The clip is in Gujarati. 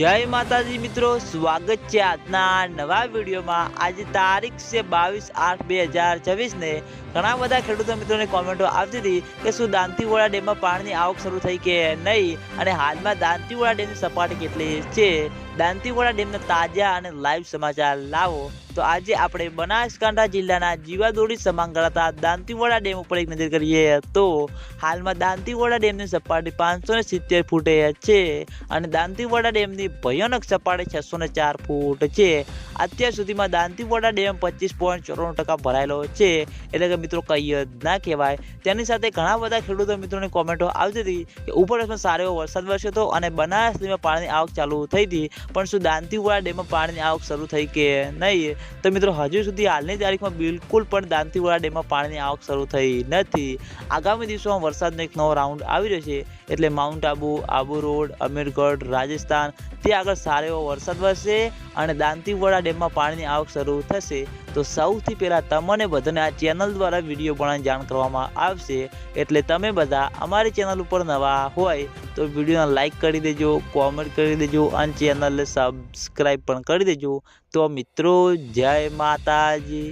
जय माताजी मित्रों, स्वागत है આજના નવા વિડીયોમાં। આજે તારીખ છે 22/8/2024 ને ઘણા બધા ખેડૂતો મિત્રોની કોમેન્ટો આવતી હતી કે શું દાંતીવાડા ડેમમાં પાણીની આવક શરૂ થઈ કે નહીં અને હાલમાં દાંતીવાડા ડેમની સપાટી કેટલી છે। દાંતીવાડા ડેમના તાજા અને લાઈવ સમાચાર લાવો તો આજે આપણે બનાસકાંઠા જિલ્લાના જીવાદોરી સમાન ગણાતા દાંતીવાડા ડેમ ઉપર એક નજર કરીએ તો હાલમાં દાંતીવાડા ડેમની સપાટી 570 ફૂટે છે અને દાંતીવાડા ડેમની ભયાનક સપાટી 604 ફૂટ છે। અત્યાર સુધીમાં દાંતીવાડા ડેમ 25.94% ભરાયેલો છે, એટલે કે મિત્રો કઈ જ ના કહેવાય। તેની સાથે ઘણા બધા ખેડૂતો મિત્રોની કોમેન્ટો આવતી હતી કે ઉપરવાસમાં સારો એવો વરસાદ વરસ્યો હતો અને બનાસ ડેમમાં પાણીની આવક ચાલુ થઈ હતી, પણ શું દાંતીવાડા ડેમમાં પાણીની આવક શરૂ થઈ કે નહીં? તો મિત્રો હજુ સુધી હાલની તારીખમાં બિલકુલ પણ દાંતીવાડા ડેમમાં પાણીની આવક શરૂ થઈ નથી। આગામી દિવસોમાં વરસાદનો એક નવો રાઉન્ડ આવી રહ્યો છે, એટલે માઉન્ટ આબુ, આબુ રોડ, અમીરગઢ, રાજસ્થાન તે આગળ સારો એવો વરસાદ વરસે અને દાંતીવાડા ડેમમાં પાણીની આવક શરૂ થશે। તો સૌથી પહેલાં તમને બધાને આ ચેનલ દ્વારા વિડીયો બનાવીને જાણ કરવામાં આવશે, એટલે તમે બધા અમારી ચેનલ ઉપર નવા હોય તો વિડીયોને લાઈક કરી દેજો, કોમેન્ટ કરી દેજો અને ચેનલને સબસ્ક્રાઈબ પણ કરી દેજો। તો મિત્રો જય માતાજી।